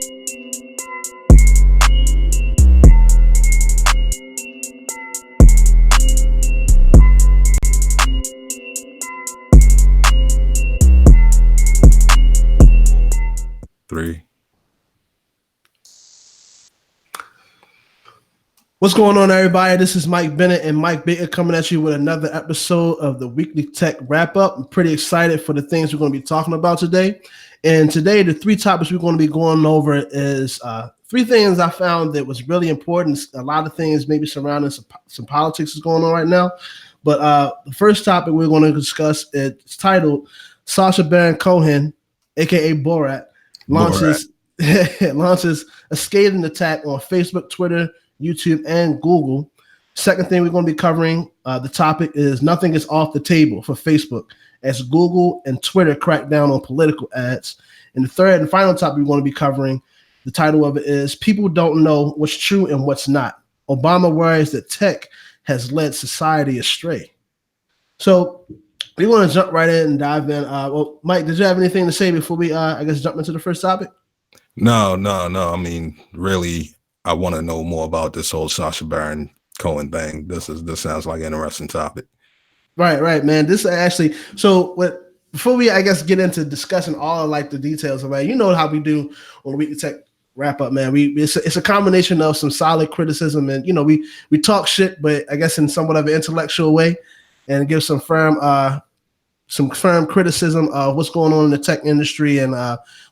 Three. What's going on, everybody? This is Mike Bennett and Mike Baker coming at you with another episode of the Weekly Tech Wrap-Up. I'm pretty excited for the things we're going to be talking about today. And today, the three topics we're going to be going over is three things I found that was really important. A lot of things maybe surrounding some politics is going on right now. But the first topic we're going to discuss is titled Sacha Baron Cohen, a.k.a. Borat, launches a scathing attack on Facebook, Twitter, YouTube, and Google. Second thing we're going to be covering, the topic is nothing is off the table for Facebook as Google and Twitter crack down on political ads. And the third and final topic we're going to be covering, the title of it is People Don't Know What's True and What's Not. Obama worries that tech has led society astray. So we want to jump right in and dive in. Well, Mike, did you have anything to say before we, jump into the first topic? No. I mean, really, I want to know more about this whole Sacha Baron Cohen thing. This sounds like an interesting topic. Right, man. This actually, before we, get into discussing all of like the details of it, you know how we do on the Weekly Tech Wrap Up, man. It's a combination of some solid criticism and, we talk shit, but I guess in somewhat of an intellectual way, and give some firm criticism of what's going on in the tech industry and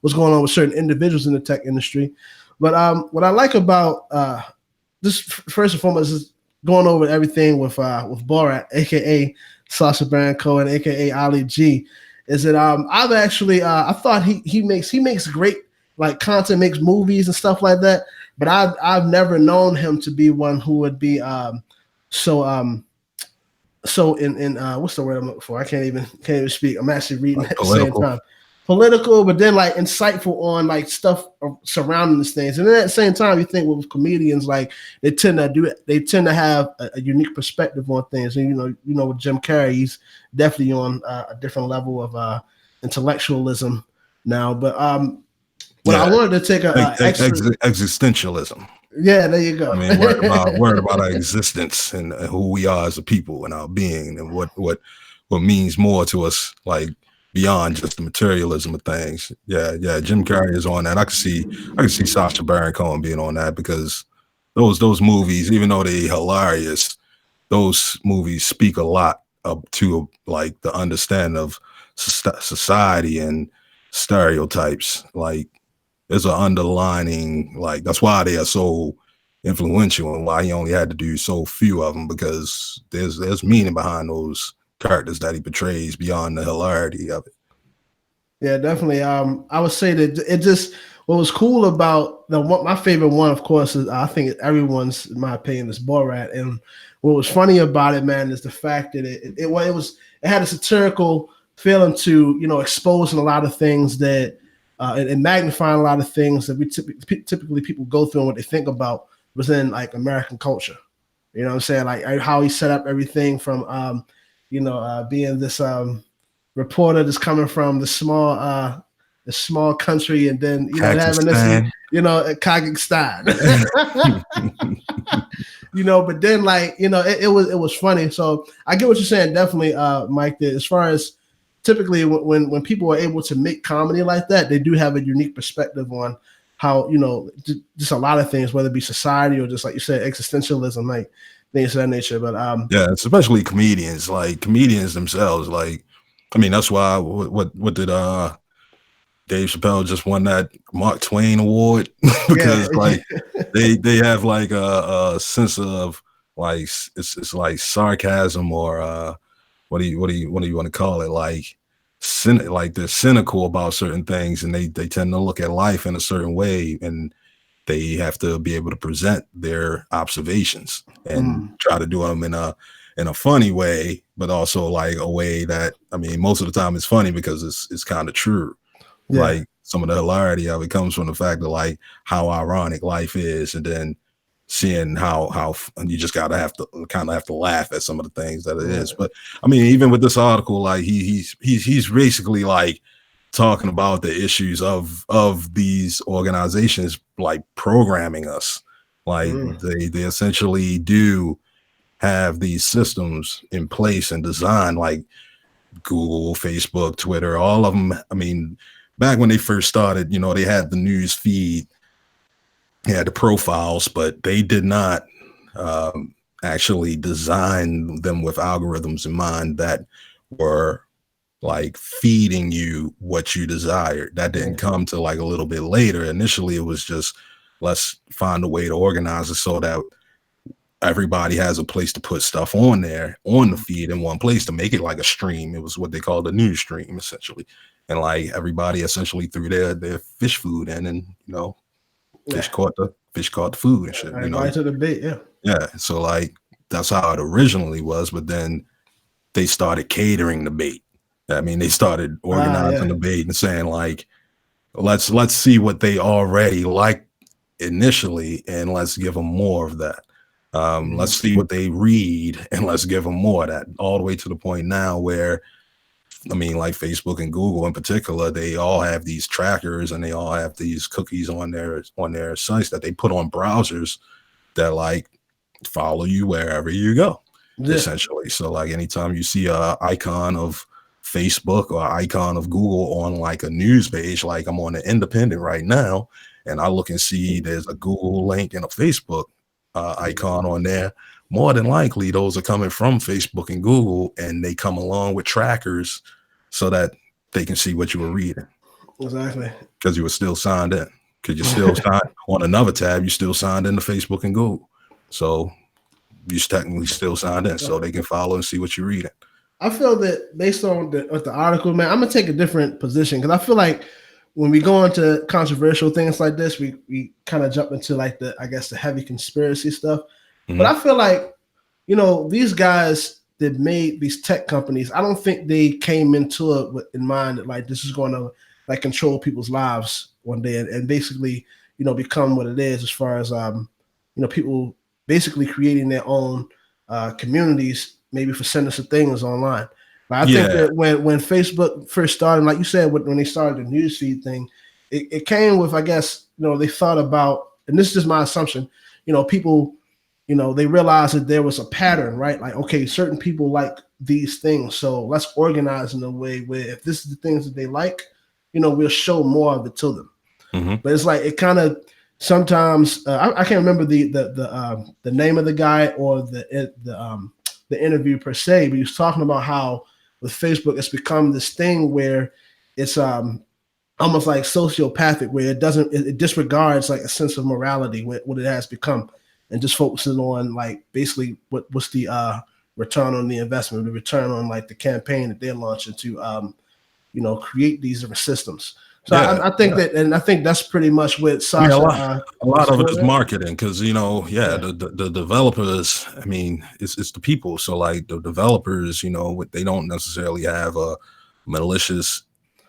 what's going on with certain individuals in the tech industry. But what I like about this, first and foremost, is going over everything with Borat, aka Sacha Baron Cohen, aka Ali G, is that I've actually I thought he makes great like content, makes movies and stuff like that. But I've never known him to be one who would be so in what's the word I'm looking for? I can't even speak. I'm actually reading at the same time. Political, but then like insightful on like stuff surrounding these things. And then at the same time, you think with comedians, like they tend to have a unique perspective on things. And with Jim Carrey, he's definitely on a different level of intellectualism now. But I wanted to take existentialism. Yeah, there you go. I mean, worry about our existence and who we are as a people and our being and what means more to us, like beyond just the materialism of things. Yeah. Jim Carrey is on that. I can see Sacha Baron Cohen being on that because those movies, even though they're hilarious, those movies speak a lot up to like the understanding of society and stereotypes. Like there's an underlining, like that's why they are so influential and why he only had to do so few of them, because there's meaning behind those characters that he portrays beyond the hilarity of it. Yeah, definitely. I would say that it just, what was cool about my favorite one, of course, is I think everyone's, in my opinion, is Borat. And what was funny about it, man, is the fact that it had a satirical feeling to, exposing a lot of things that and magnifying a lot of things that we typically people go through and what they think about within like American culture. You know what I'm saying? Like how he set up everything from being this reporter that's coming from the small country, and then having this, Kazakhstan. But then it was funny. So I get what you're saying, definitely, Mike. That as far as typically when people are able to make comedy like that, they do have a unique perspective on how just a lot of things, whether it be society or just like you said, existentialism, like things of that nature. But it's especially comedians, like comedians themselves. Like, I mean, that's why what did Dave Chappelle just won that Mark Twain Award because they have like a sense of like it's like sarcasm or what do you want to call it, like they're cynical about certain things, and they tend to look at life in a certain way, and they have to be able to present their observations and try to do them in a funny way, but also like a way that, I mean, most of the time it's funny because it's kind of true. Yeah. Like some of the hilarity of it comes from the fact of like how ironic life is, and then seeing how you just have to laugh at some of the things that it is. But I mean, even with this article, like he's basically like talking about the issues of these organizations like programming us. Like they essentially do have these systems in place and designed, like Google, Facebook, Twitter, all of them. I mean, back when they first started, you know, they had the news feed, they had the profiles, but they did not actually design them with algorithms in mind that were like feeding you what you desired. That didn't come to like a little bit later. Initially, it was just, let's find a way to organize it so that everybody has a place to put stuff on there, on the feed in one place, to make it like a stream. It was what they called a news stream, essentially. And like everybody essentially threw their fish food in, and you know, fish caught the food and shit. You know, to the bait, yeah. So like that's how it originally was, but then they started catering the bait. I mean, they started organizing the bait and saying like, let's see what they already like initially, and let's give them more of that. Let's see what they read, and let's give them more of that, all the way to the point now where, I mean, like Facebook and Google in particular, they all have these trackers and they all have these cookies on their sites that they put on browsers that like follow you wherever you go, essentially. So like anytime you see a icon of Facebook or icon of Google on like a news page, like I'm on the Independent right now, and I look and see there's a Google link and a Facebook icon on there, more than likely those are coming from Facebook and Google, and they come along with trackers so that they can see what you were reading. Exactly. Because you were still signed in. Because you're still signed on another tab, you still signed into Facebook and Google. So you're technically still signed in, so they can follow and see what you're reading. I feel that based on the article, man, I'm gonna take a different position, because I feel like when we go into controversial things like this, we kind of jump into like the heavy conspiracy stuff. But I feel like, you know, these guys that made these tech companies, I don't think they came into it in mind that like this is going to like control people's lives one day and basically, you know, become what it is as far as you know, people basically creating their own communities, maybe for sinister things online. But I think that when Facebook first started, like you said, when they started the newsfeed thing, it came with, I guess, you know, they thought about, and this is just my assumption, you know, people, you know, they realized that there was a pattern, right? Like, okay, certain people like these things, so let's organize in a way where if this is the things that they like, you know, we'll show more of it to them. But it's like it kind of sometimes I can't remember the name of the guy or the interview per se, but he was talking about how with Facebook it's become this thing where it's almost like sociopathic, where it disregards like a sense of morality, what it has become, and just focuses on like basically what's the return on the investment, the return on like the campaign that they're launching to you know, create these different systems. So I think that, and I think that's pretty much what Sasha. A lot of it is marketing, because you know, the developers. I mean, it's the people. So like the developers, you know, they don't necessarily have a malicious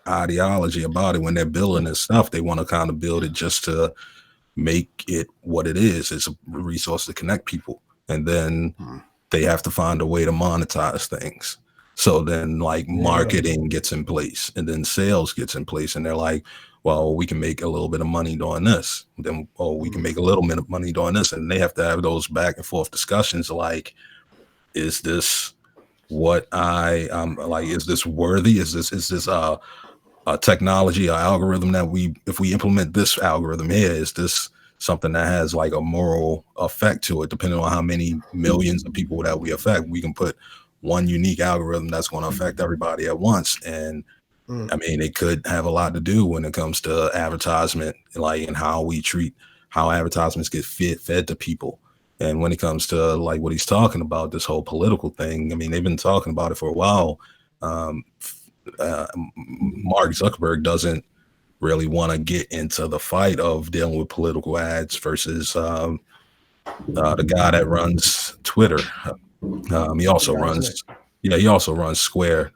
ideology about it when they're building this stuff. They want to kind of build it just to make it what it is. It's a resource to connect people, and then they have to find a way to monetize things. So then like marketing gets in place, and then sales gets in place, and they're like, well, we can make a little bit of money doing this. Then, we can make a little bit of money doing this. And they have to have those back and forth discussions like, is this what like, is this worthy? Is this a technology, or algorithm that if we implement this algorithm here, is this something that has like a moral effect to it? Depending on how many millions of people that we affect, we can put one unique algorithm that's going to affect everybody at once. And I mean, it could have a lot to do when it comes to advertisement, like, and how advertisements get fed to people. And when it comes to like what he's talking about, this whole political thing, I mean, they've been talking about it for a while. Mark Zuckerberg doesn't really want to get into the fight of dealing with political ads versus the guy that runs Twitter. He also runs Square,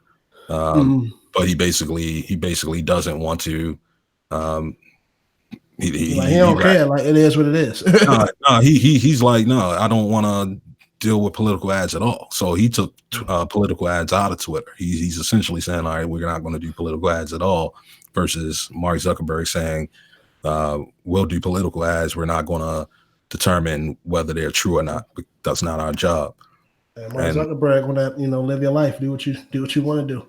but he basically doesn't want to. He don't care. Like, it is what it is. He's like, no, I don't want to deal with political ads at all. So he took political ads out of Twitter. He's essentially saying, all right, we're not going to do political ads at all. versus Mark Zuckerberg saying, we'll do political ads. We're not going to determine whether they're true or not. That's not our job. And Mark Zuckerberg want to, live your life, do what you want to do.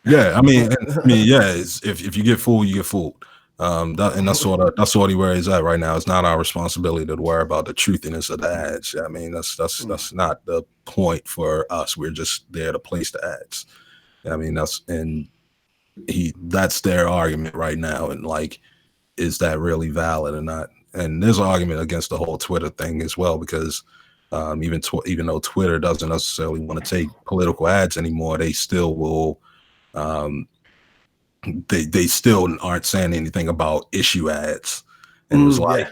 Yeah, I mean, yeah. If you get fooled, you get fooled. That's sort of where he's at right now. It's not our responsibility to worry about the truthiness of the ads. I mean, that's not the point for us. We're just there to place the ads. I mean, that's their argument right now, and like, is that really valid or not? And there's an argument against the whole Twitter thing as well, because even though Twitter doesn't necessarily want to take political ads anymore, they still will. They still aren't saying anything about issue ads, and it was like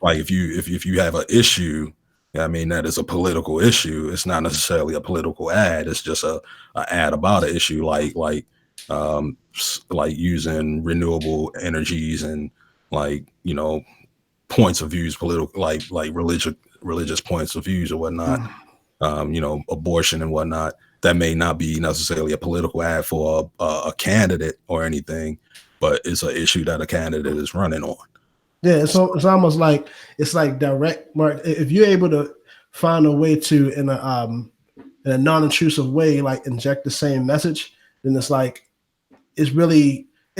if you have an issue, I mean, that is a political issue. It's not necessarily a political ad. It's just a ad about an issue, like using renewable energies and points of views, political, like religious points of views or whatnot. Abortion and whatnot. That may not be necessarily a political ad for a candidate or anything, but it's an issue that a candidate is running on. Yeah, it's almost like direct mark. If you're able to find a way to in a non-intrusive way, like inject the same message, then it's like it's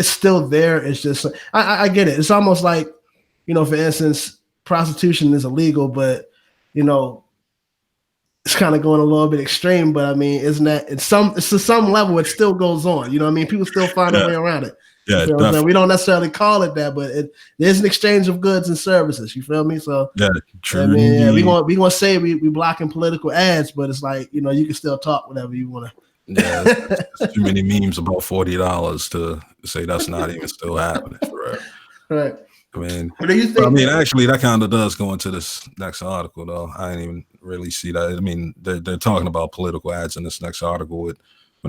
still there. It's just I get it. It's almost like, for instance, prostitution is illegal, but it's kind of going a little bit extreme, but I mean, isn't that to some level it still goes on? You know what I mean? People still find a way around it. Yeah, we don't necessarily call it that, but there's an exchange of goods and services. You feel me? So yeah, true. I mean, we gonna say we blocking political ads, but it's like, you can still talk whatever you want to. Yeah, there's too many memes about $40 to say that's not even still happening for real. Right. I mean, what do you think? Actually, that kind of does go into this next article, though. I didn't even really see that. I mean, they're talking about political ads in this next article when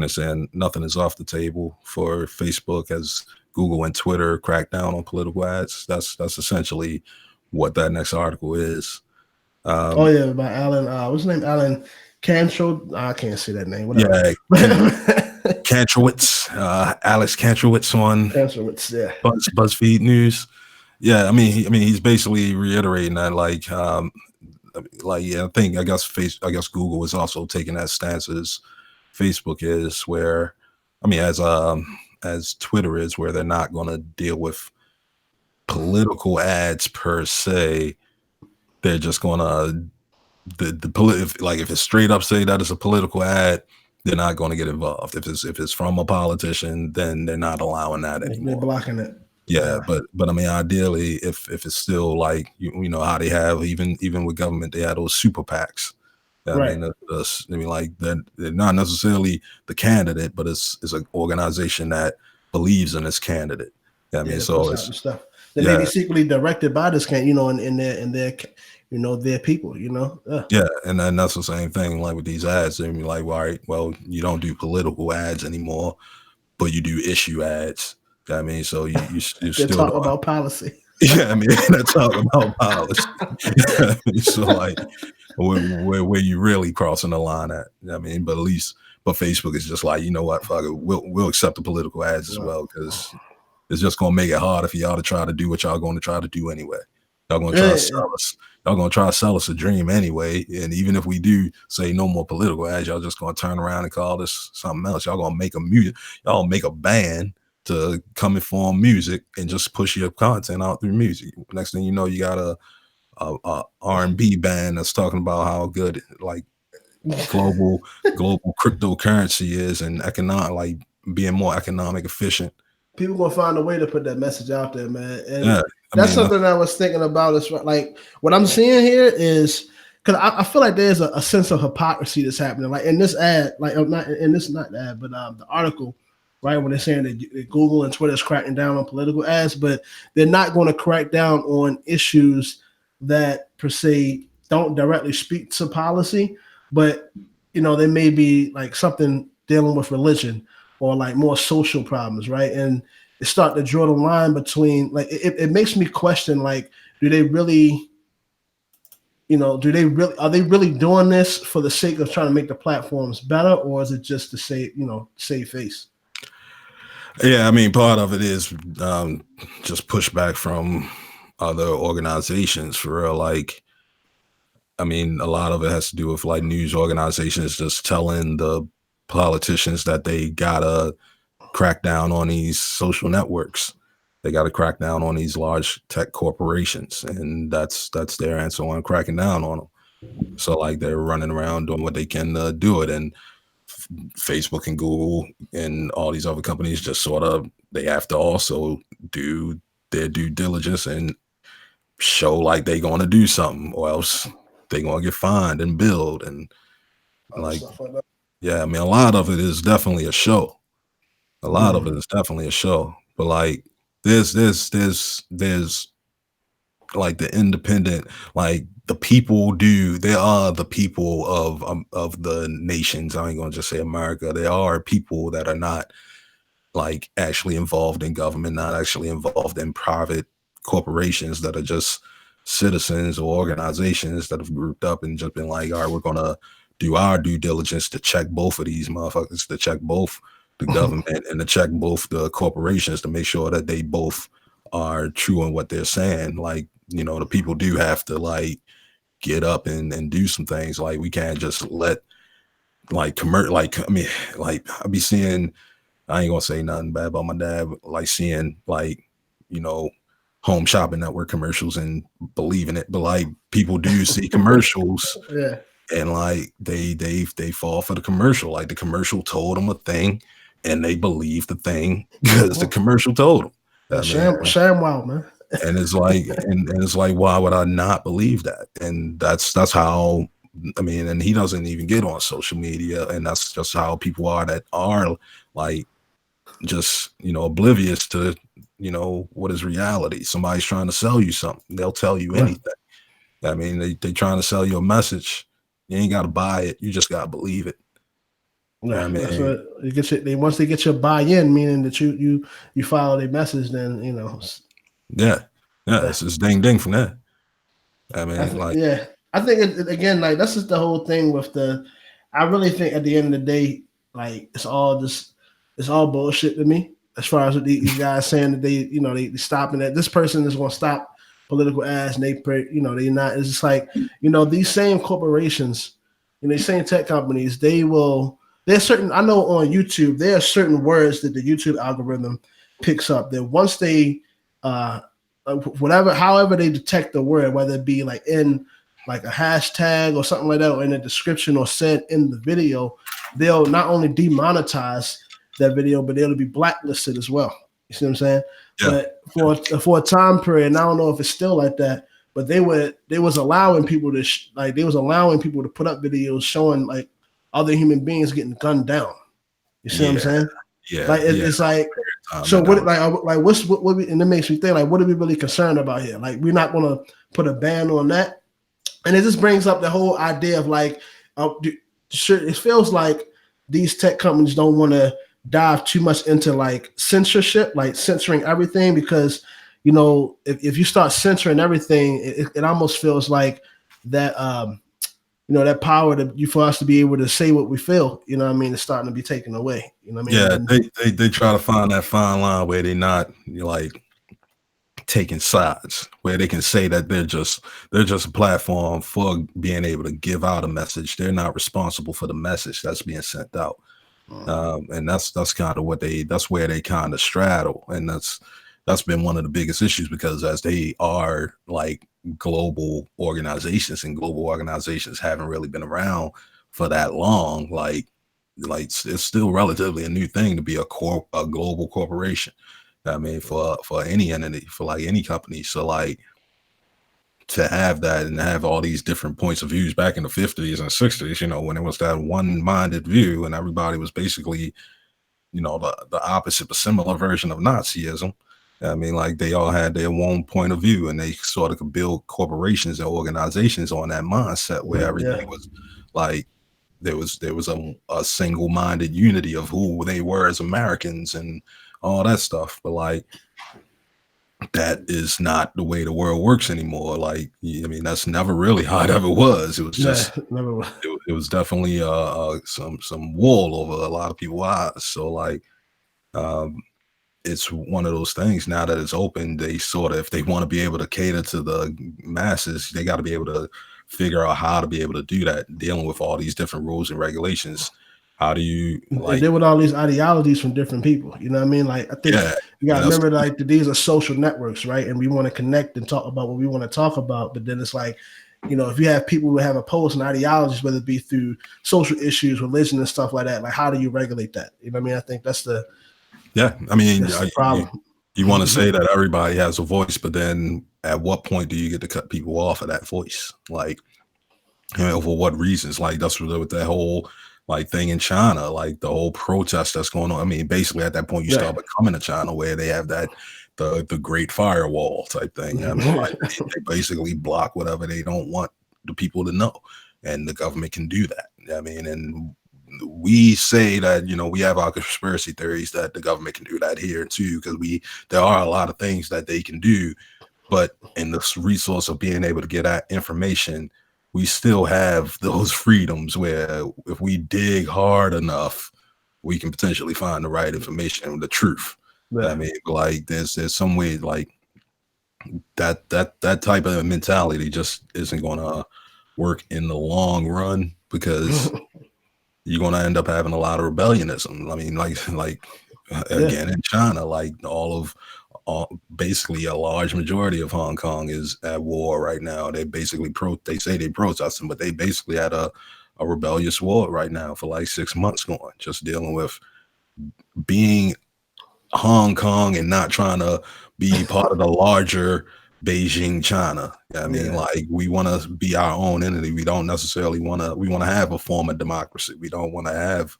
they're saying nothing is off the table for Facebook as Google and Twitter crack down on political ads. That's essentially what that next article is. By Alan. What's his name? Alan Kantrowitz. I can't say that name. Whatever. Yeah, Kantrowitz. Alex Kantrowitz on BuzzFeed News. Yeah, I mean, he's basically reiterating that, I guess Google is also taking that stance as Facebook is, where, I mean, as Twitter is, where they're not going to deal with political ads per se. They're just going to if it's straight up say that it's a political ad, they're not going to get involved. If it's from a politician, then they're not allowing that anymore. They're blocking it. Yeah, but I mean, ideally, if it's still like how they have even with government, they have those super PACs. Right. They're not necessarily the candidate, but it's an organization that believes in this candidate. So it's stuff. They may be secretly directed by this in their people. Yeah, and then that's the same thing. Like with these ads, they're like, all right, well, you don't do political ads anymore, but you do issue ads. I mean, so you still talk about policy. Yeah, I mean, they're talking about policy. I mean, so like, where you really crossing the line at? I mean, but Facebook is just like, you know what, fuck it, we'll accept the political ads as well, because it's just gonna make it hard for y'all to try to do what y'all going to try to do anyway. Y'all gonna try to sell us. Y'all gonna try to sell us a dream anyway. And even if we do say no more political ads, y'all just gonna turn around and call this something else. Y'all gonna make y'all make a band to come and form music and just push your content out through music. Next thing you know, you got a R&B band that's talking about how good like global cryptocurrency is and being more economic efficient. People gonna find a way to put that message out there, man. And that's something I was thinking about. Is like what I'm seeing here is because I feel like there's a sense of hypocrisy that's happening. Like in this ad, not the ad, but the article. Right, when they're saying that Google and Twitter is cracking down on political ads, but they're not going to crack down on issues that per se don't directly speak to policy, but they may be like something dealing with religion or like more social problems, right? And it start to draw the line between like it makes me question like, are they really doing this for the sake of trying to make the platforms better, or is it just to save face? Yeah, I mean, part of it is just pushback from other organizations for real. Like, I mean, a lot of it has to do with like news organizations just telling the politicians that they gotta crack down on these social networks. They got to crack down on these large tech corporations, and that's their answer on cracking down on them. So like they're running around doing what they can do it, and Facebook and Google and all these other companies just sort of they have to also do their due diligence and show like they're going to do something, or else they're going to get fined and billed and like yeah. I mean, a lot of it is definitely a show. A lot of it is definitely a show, but like there's like the independent, like the people do. There are the people of the nations. I ain't gonna just say America. There are people that are not like actually involved in government, not actually involved in private corporations that are just citizens or organizations that have grouped up and just been like, all right, we're gonna do our due diligence to check both of these motherfuckers, to check both the government and to check both the corporations to make sure that they both are true in what they're saying. Like, you know, the people do have to like get up and do some things. Like we can't just let like like I mean, like I be seeing, I ain't gonna say nothing bad about my dad, but like seeing like, you know, home shopping network commercials and believing it. But like people do see commercials Yeah. and like they fall for the commercial. Like the commercial told them a thing and they believe the thing because the commercial told them. Sham wow, man. And it's like and it's like, why would I not believe that? And that's how, I mean, and he doesn't even get on social media, and that's just how people are that are like just, you know, oblivious to, you know, what is reality. Somebody's trying to sell you something, they'll tell you anything. I mean, they trying to sell you a message. You ain't got to buy it, you just got to believe it. Yeah, I mean, that's what you get you, once they get your buy-in, meaning that you follow their message, then you know. Yeah, it's just ding ding from there. I mean, I think again, like that's just the whole thing with the. I really think at the end of the day, like it's all bullshit to me. As far as these guys saying that they stopping that this person is going to stop political ads, and they're not. It's just like these same corporations, these same tech companies, there's certain, I know on YouTube there are certain words that the YouTube algorithm picks up that once they however they detect the word, whether it be like in like a hashtag or something like that, or in a description or said in the video, they'll not only demonetize that video, but it'll be blacklisted as well. You see what I'm saying? Yeah. But for a time period, and I don't know if it's still like that, but they was allowing people to put up videos showing like other human beings getting gunned down. You see what I'm saying? Yeah. Like it's like, so what? And it makes me think like, what are we really concerned about here? Like, we're not going to put a ban on that. And it just brings up the whole idea of like, it feels like these tech companies don't want to dive too much into like censorship, like censoring everything, because if you start censoring everything, it almost feels like that that power for us to be able to say what we feel, is starting to be taken away. Yeah, they try to find that fine line where they're not like taking sides, where they can say that they're just a platform for being able to give out a message. They're not responsible for the message that's being sent out. And that's kind of that's where they kind of straddle. And that's been one of the biggest issues, because as they are like global organizations, and global organizations haven't really been around for that long, like it's still relatively a new thing to be a global corporation. I mean, for any entity, for like any company. So like to have that and have all these different points of views back in the 50s and 60s, when it was that one-minded view and everybody was basically, the opposite, but similar version of Nazism. I mean, like they all had their own point of view, and they sort of could build corporations and organizations on that mindset where everything was like there was a single-minded unity of who they were as Americans and all that stuff. But like that is not the way the world works anymore. Like, I mean, that's never really how it ever was. It was just it was definitely some wool over a lot of people's eyes. So like it's one of those things now that it's open, they sort of, if they want to be able to cater to the masses, they got to be able to figure out how to be able to do that, dealing with all these different rules and regulations. How do you and then with all these ideologies from different people, you know what I mean? Like, I think you got to remember, like, these are social networks, right? And we want to connect and talk about what we want to talk about. But then it's like, you know, if you have people who have opposing ideologies, whether it be through social issues, religion, and stuff like that, like, how do you regulate that? You know what I mean? I think that's the I mean, problem. You want to say that everybody has a voice, but then at what point do you get to cut people off of that voice? Like, you know, for what reasons? Like, that's with that whole like thing in China, like the whole protest that's going on. I mean, basically at that point you start becoming a China where they have that the great firewall type thing. I mean, like, they basically block whatever they don't want the people to know, and the government can do that. I mean, and we say that, you know, we have our conspiracy theories that the government can do that here too, because there are a lot of things that they can do, but in this resource of being able to get that information, we still have those freedoms where if we dig hard enough, we can potentially find the right information and the truth. I mean, like there's some way, like that type of mentality just isn't going to work in the long run, because you're going to end up having a lot of rebellionism. I mean, like again, in China, like basically a large majority of Hong Kong is at war right now. They basically they say they protesting, but they basically had a rebellious war right now for like 6 months going, just dealing with being Hong Kong and not trying to be part of the larger Beijing China. I mean, like, we want to be our own entity. We don't necessarily want to have a form of democracy. We don't want to have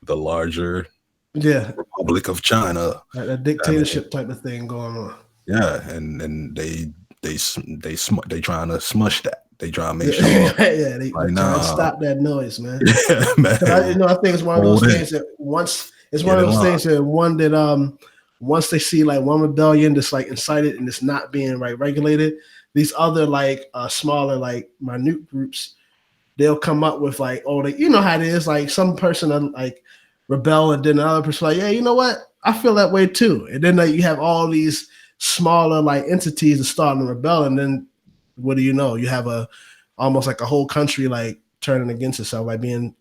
the larger Republic of China, like a dictatorship type of thing going on. Yeah, and they trying to smush that. They try to make sure. They trying to stop that noise, man. Yeah, man. I think it's one of those things that once once they see like one rebellion that's like incited and it's not being regulated, these other like smaller, like minute groups, they'll come up with like, you know how it is, like some person like rebel and then another person like, yeah, you know what, I feel that way too. And then you have all these smaller like entities that start to rebel, and then what do you know? You have almost like a whole country like turning against itself, like being,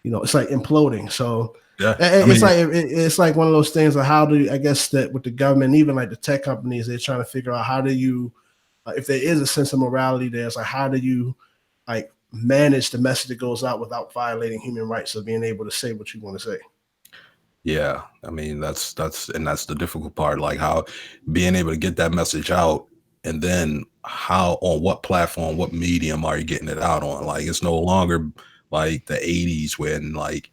you know, it's like imploding. So it's like one of those things of how do I guess that with the government, even like the tech companies, they're trying to figure out how do you, if there is a sense of morality there, it's like how do you like manage the message that goes out without violating human rights of being able to say what you want to say. Yeah, I mean that's the difficult part, like how being able to get that message out, and then how, on what platform, what medium are you getting it out on? Like, it's no longer like the 80s when like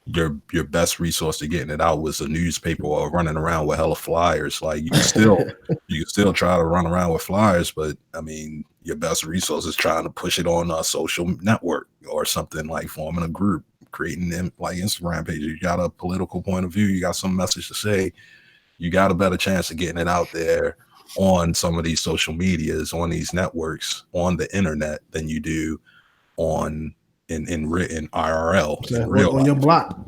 your best resource to getting it out was a newspaper or running around with hella flyers. Like, you can still try to run around with flyers, but I mean your best resource is trying to push it on a social network or something, like forming a group, creating them like Instagram pages. You got a political point of view, you got some message to say, you got a better chance of getting it out there on some of these social medias, on these networks, on the internet than you do in written IRL, in real on life. your block.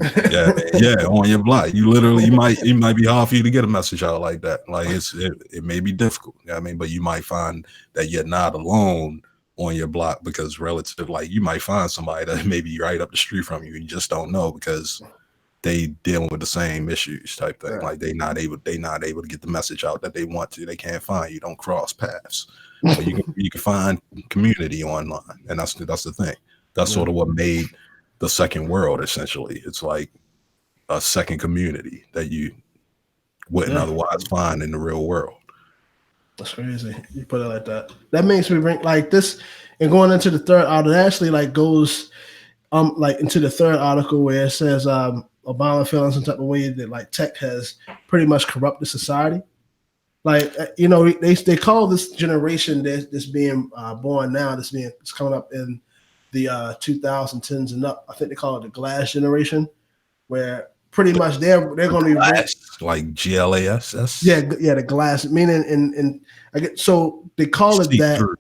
On your block. You literally, it might be hard for you to get a message out like that. Like, it may be difficult. I mean, but you might find that you're not alone on your block, because relative, like, you might find somebody that may be right up the street from you. You just don't know, because they dealing with the same issues type thing. Right. Like, they not able to get the message out that they want to. They can't find you. Don't cross paths. But you can find community online, and that's the thing. That's sort of what made the second world, essentially. It's like a second community that you wouldn't otherwise find in the real world. That's crazy. You put it like that. That makes me bring like this, and going into the third article, actually like goes like into the third article where it says Obama feeling some type of way that like tech has pretty much corrupted society. Like, you know, they call this generation that's being born now, it's coming up in the 2010s and up. I think they call it the glass generation, where pretty much they're going to be like GLASS. Yeah, the glass, meaning and I get, so they call it that. Through.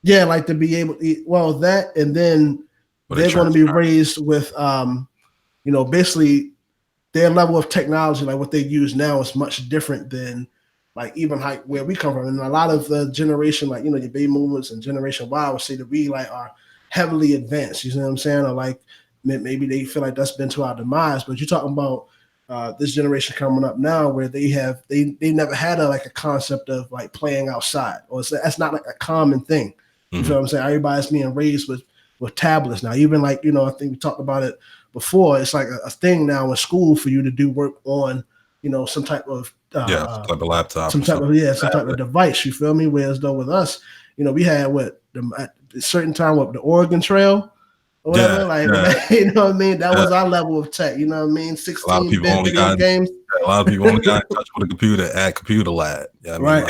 Yeah, like to be able to, that, and then they're going to be raised with you know, basically their level of technology, like what they use now, is much different than like even like where we come from. And a lot of the generation, like, you know, your baby movements and Generation Y would say that we like are heavily advanced. You know what I'm saying? Or like maybe they feel like that's been to our demise. But you're talking about this generation coming up now where they never had a concept of like playing outside, or that's not like a common thing. You feel what I'm saying? Everybody's being raised with tablets now. Even like, you know, I think we talked about it before. It's like a thing now in school for you to do work on, you know, some type of some type of laptop, some type of device. You feel me? Whereas though with us, you know, we had at a certain time the Oregon Trail. Or whatever, you know what I mean? That was our level of tech, you know what I mean? 16-bit video games. A lot of people only got in touch with a computer at Computer Lab. Yeah, right.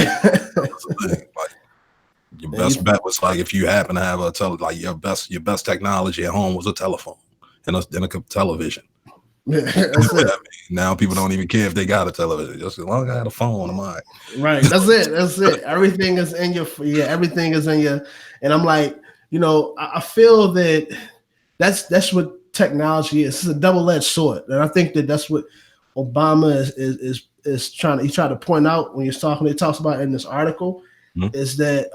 Your best bet was like if you happen to have your best technology at home was a telephone and a television. Yeah, that's it. I mean, now people don't even care if they got a television. Just as long as I had a phone, I'm all right. Right. That's it. Everything is in everything is in your. And I'm like, you know, I feel that that's what technology is. It's a double-edged sword, and I think that's what Obama is trying to point out when he talks about in this article, is that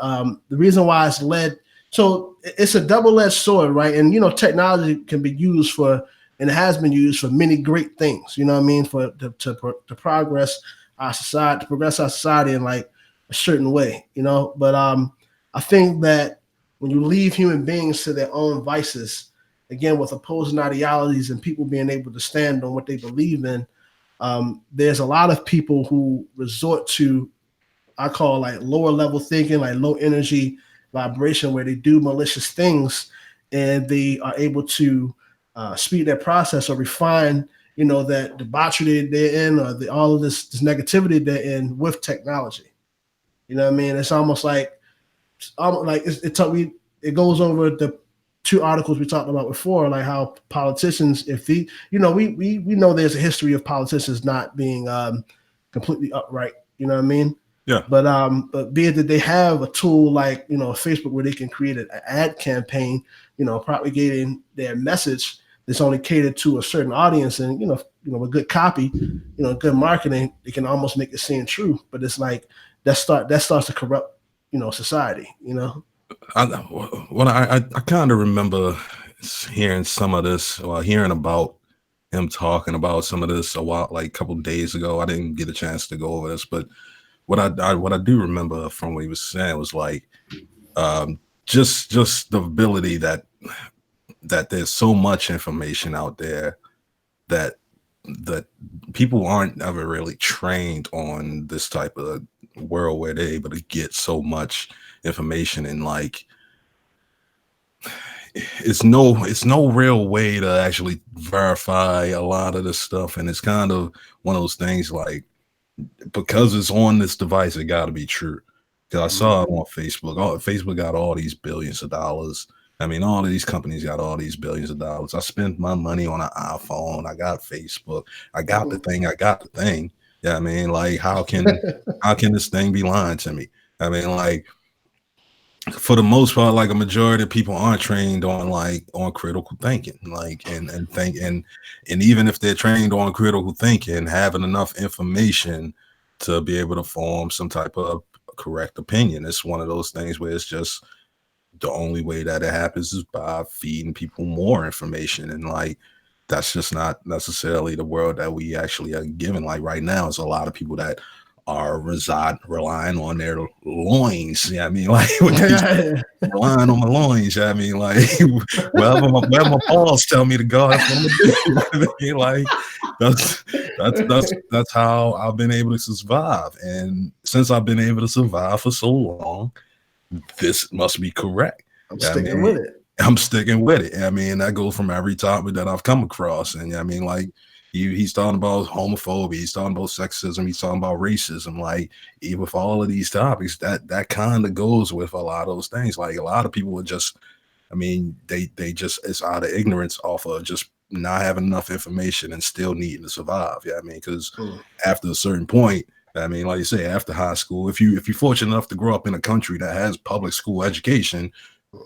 the reason why it's led. So it's a double-edged sword, right? And you know, technology can be used for, and it has been used for many great things. You know what I mean? To progress our society in like a certain way. You know, but I think that when you leave human beings to their own vices, again, with opposing ideologies and people being able to stand on what they believe in, there's a lot of people who resort to, I call like lower level thinking, like low energy vibration, where they do malicious things and they are able to speed their process or refine, you know, that debauchery they're in, or all of this negativity they're in with technology. You know what I mean? It's almost like it goes over the two articles we talked about before, like how politicians, we know there's a history of politicians not being completely upright. You know what I mean? Yeah. But be it that they have a tool like, you know, Facebook, where they can create an ad campaign, you know, propagating their message that's only catered to a certain audience, and you know, with good copy, you know, good marketing, they can almost make it seem true. But it's like that starts to corrupt, you know, society. You know. I kind of remember hearing some of this, or hearing about him talking about some of this a couple of days ago. I didn't get a chance to go over this, but what I do remember from what he was saying was like just the ability that there's so much information out there that people aren't ever really trained on this type of world where they're able to get so much information, and like it's no real way to actually verify a lot of this stuff. And it's kind of one of those things like, because it's on this device, it got to be true. Because I saw it on Facebook. Facebook got all these billions of dollars. I mean, all of these companies got all these billions of dollars. I spent my money on an iPhone. I got Facebook. I got the thing. Yeah, I mean, like, how can this thing be lying to me? I mean, like, for the most part, like a majority of people aren't trained on critical thinking, like and even if they're trained on critical thinking, having enough information to be able to form some type of correct opinion. It's one of those things where it's just the only way that it happens is by feeding people more information, and like that's just not necessarily the world that we actually are given. Like right now, it's a lot of people that are relying on their loins. Yeah, I mean, like relying on my loins. I mean, like wherever my balls tell me to go, that's what I'm gonna do. I mean, like that's how I've been able to survive. And since I've been able to survive for so long, this must be correct. I'm sticking with it. I'm sticking with it. I mean, that goes from every topic that I've come across. And I mean, like, he's talking about homophobia, he's talking about sexism, he's talking about racism. Like, even with all of these topics, that kind of goes with a lot of those things. Like, a lot of people are just, I mean, they just, it's out of ignorance off of just not having enough information and still needing to survive. Yeah, I mean, because after a certain point, I mean, like you say, after high school, if you're fortunate enough to grow up in a country that has public school education,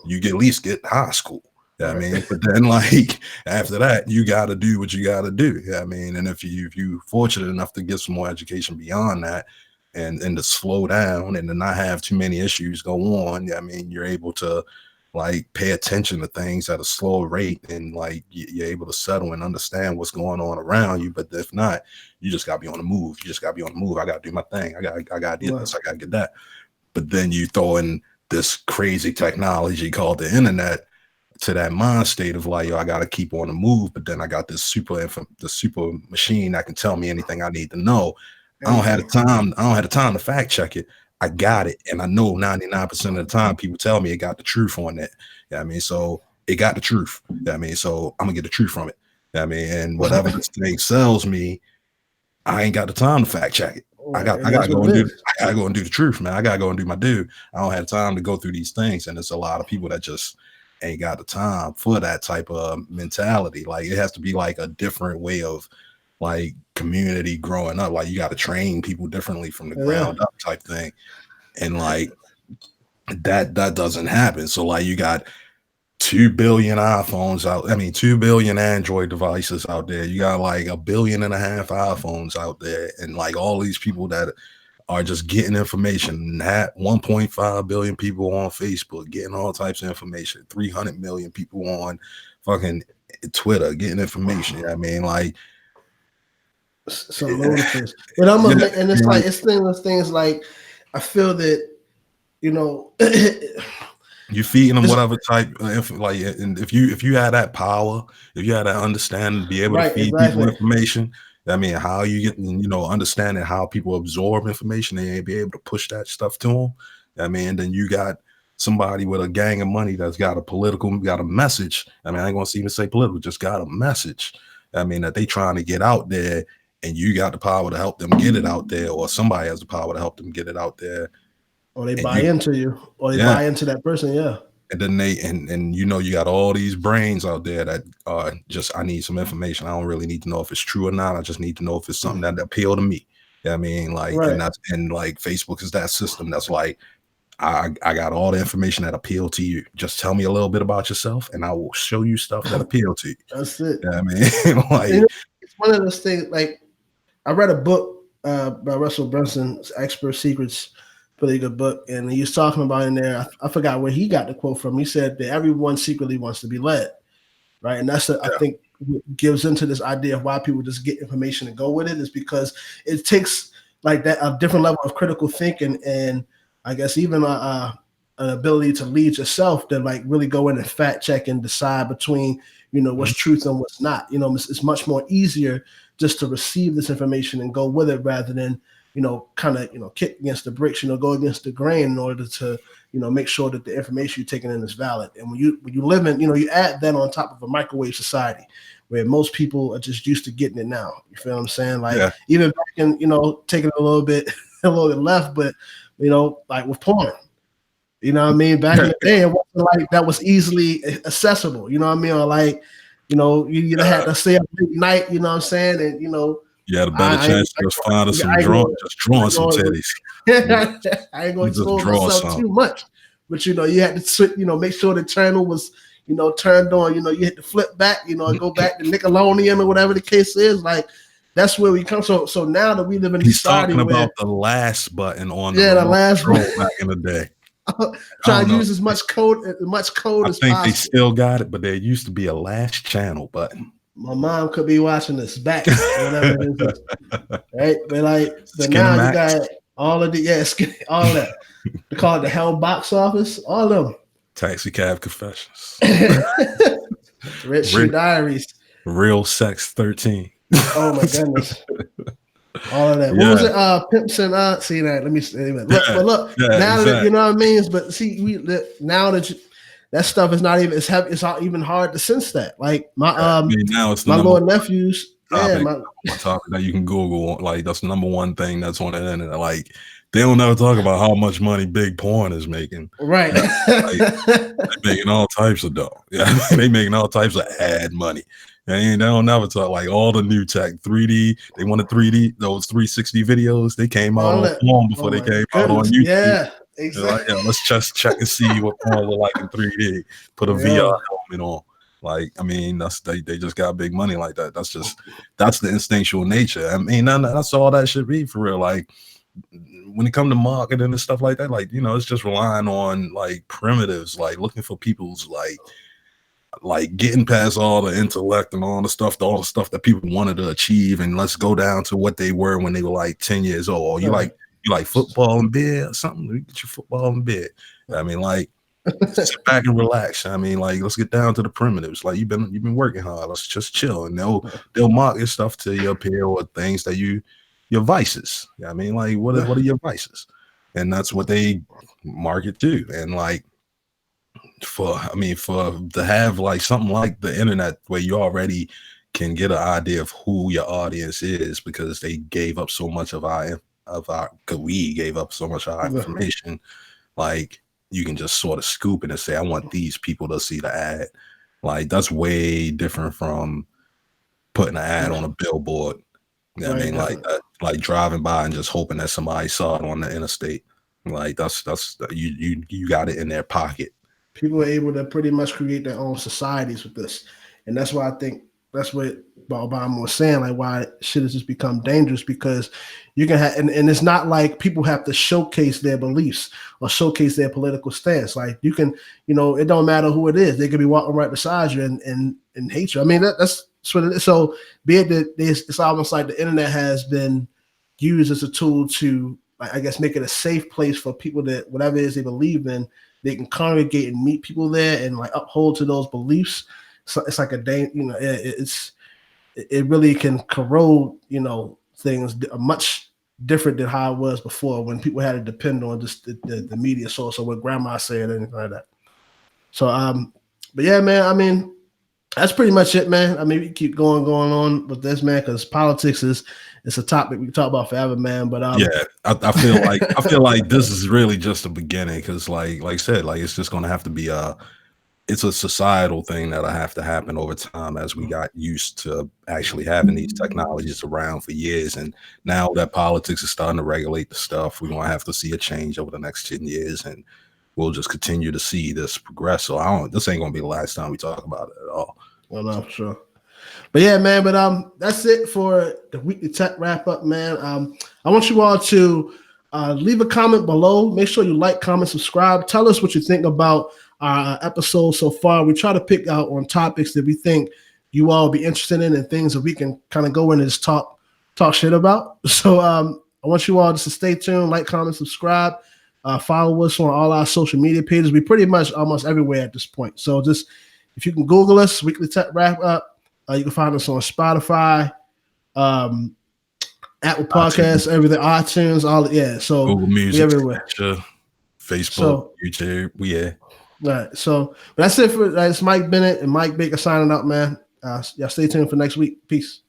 you at least get high school. Yeah, I mean, but then like after that, you got to do what you got to do. Yeah, I mean, and if you fortunate enough to get some more education beyond that, and to slow down and to not have too many issues go on, yeah, I mean, you're able to like pay attention to things at a slower rate, and like you're able to settle and understand what's going on around you. But if not, you just gotta be on the move. You just gotta be on the move. I gotta do my thing. I gotta get this. I gotta get that. But then you throw in this crazy technology called the internet to that mind state of like, yo, I got to keep on the move, but then I got this super machine that can tell me anything I need to know. I don't have the time to fact check it. I got it, and I know 99% of the time people tell me it got the truth on it. Yeah, I mean, so it got the truth. Yeah, I mean, so I'm gonna get the truth from it. Yeah, I mean, and whatever this thing sells me, I ain't got the time to fact check it. I gotta go and do the truth, man. I gotta go and do my due. I don't have time to go through these things, and there's a lot of people that just ain't got the time for that type of mentality. Like it has to be like a different way of like community growing up. Like you got to train people differently from the ground up type thing. And like that doesn't happen. So like you got 2 billion iPhones out. I mean, 2 billion Android devices out there. You got like 1.5 billion iPhones out there. And like all these people that are just getting information. 1.5 billion people on Facebook getting all types of information. 300 million people on fucking Twitter getting information. I mean, like, so ludicrous. But and it's like it's things like I feel that you feeding them whatever type of like, and if you had that power, if you had that understanding to be able to feed people information. I mean, how you get, understanding how people absorb information and be able to push that stuff to them. I mean, then you got somebody with a gang of money that's got a message. I mean, I ain't gonna even say political, just got a message. I mean, that they trying to get out there, and you got the power to help them get it out there, or somebody has the power to help them get it out there. Or they buy into you, or they buy into that person, yeah. And then you got all these brains out there that are just, I need some information. I don't really need to know if it's true or not. I just need to know if it's something that appeal to me. I mean, like, and like Facebook is that system that's like, I got all the information that appeal to you. Just tell me a little bit about yourself, and I will show you stuff that appeal to you. That's it. I mean, like, it's one of those things. Like, I read a book by Russell Brunson's Expert Secrets. Pretty good book, and he was talking about in there. I forgot where he got the quote from. He said that everyone secretly wants to be led, right? And that's I think gives into this idea of why people just get information and go with it, is because it takes like that a different level of critical thinking, and I guess even an ability to lead yourself to like really go in and fact check and decide between what's truth and what's not. It's much more easier just to receive this information and go with it rather than kind of, kick against the bricks, go against the grain in order to, make sure that the information you're taking in is valid. And when you live in, you add that on top of a microwave society where most people are just used to getting it now. You feel what I'm saying? Like even back in, taking it a little bit left, but, like with porn, what I mean? Back in the day, it wasn't like that was easily accessible, you know what I mean? Or like, you had to stay up late night, you know what I'm saying? And, you had a better chance to just find us drawing some titties. I ain't going to expose myself too much, but you had to make sure the channel was turned on. You hit the flip back. Go back to Nickelodeon or whatever the case is. Like that's where we come. So now that we live in society, he's talking about the last button on the last button back in the day. Trying to use as much code as possible. I think they still got it, but there used to be a last channel button. My mom could be watching this back, whatever it is, right? But now you got all of all that. They call it the Hell Box Office. All of them. Taxi Cab Confessions. Rich Diaries. Real Sex 13. Oh my goodness. All of that. What was it? Pimps and see that. Let me see. Look. Now that you know what I mean. But see, now that that stuff is not even. It's not even hard to sense that. Like my now it's my little nephews. Topic that you can Google. Like that's the number one thing that's on the internet. Like they don't ever talk about how much money big porn is making. Right. They're making all types of dough. Yeah, they making all types of ad money. And they don't never talk like all the new tech 3D. They wanted 3D, those 360 videos. They came out on porn before they came out on YouTube. Yeah, exactly. Like, let's just check and see what porn look like in 3D. Put a VR helmet on. Like, I mean, they just got big money like that. That's the instinctual nature. I mean, that's all that should be for real. Like, when it comes to marketing and stuff like that, like, it's just relying on like primitives, like looking for people's like getting past all the intellect and all the stuff that people wanted to achieve, and let's go down to what they were when they were like 10 years old. You like football and beer or something? You get your football and beer. I mean, like, sit back and relax. I mean, like, let's get down to the primitives. Like, you've been working hard. Let's just chill, and they'll market stuff to you up here or things that your vices. I mean, like, what are your vices? And that's what they market to. And like, for to have like something like the internet where you already can get an idea of who your audience is, because they gave up so much of our we gave up so much of our information. Like, you can just sort of scoop it and say, I want these people to see the ad. Like, that's way different from putting an ad on a billboard. I mean, like driving by and just hoping that somebody saw it on the interstate. Like, that's you got it in their pocket. People are able to pretty much create their own societies with this, and that's why I think that's what Obama was saying, like, why shit has just become dangerous, because you can have, and it's not like people have to showcase their beliefs or showcase their political stance. Like, you can, it don't matter who it is. They could be walking right beside you and hate you. I mean, that's what it is. So be it that it's almost like the internet has been used as a tool to, I guess, make it a safe place for people that whatever it is they believe in, they can congregate and meet people there and like uphold to those beliefs. So it's like it really can corrode, things much different than how it was before, when people had to depend on just the media source or what grandma said or anything like that. So, but yeah, man, I mean, that's pretty much it, man. I mean, we keep going on with this, man, because politics it's a topic we can talk about forever, man. But yeah, I feel like this is really just the beginning, because like I said, like, it's just gonna have to be it's a societal thing that'll have to happen over time, as we got used to actually having these technologies around for years. And now that politics is starting to regulate the stuff, we're gonna have to see a change over the next 10 years, and we'll just continue to see this progress. So this ain't gonna be the last time we talk about it at all. Well, no, for sure. But yeah, man, that's it for the weekly tech wrap up, man. I want you all to leave a comment below. Make sure you like, comment, subscribe. Tell us what you think about our episode so far. We try to pick out on topics that we think you all be interested in, and things that we can kind of go in and just talk shit about. So I want you all just to stay tuned, like, comment, subscribe, follow us on all our social media pages. We pretty much almost everywhere at this point. So just, if you can Google us, Weekly Tech Wrap Up, you can find us on Spotify, Apple Podcasts, everything, iTunes, so Google Music, everywhere. Facebook, YouTube, yeah. Right. So that's it for it's Mike Bennett and Mike Baker signing out, man. Y'all stay tuned for next week. Peace.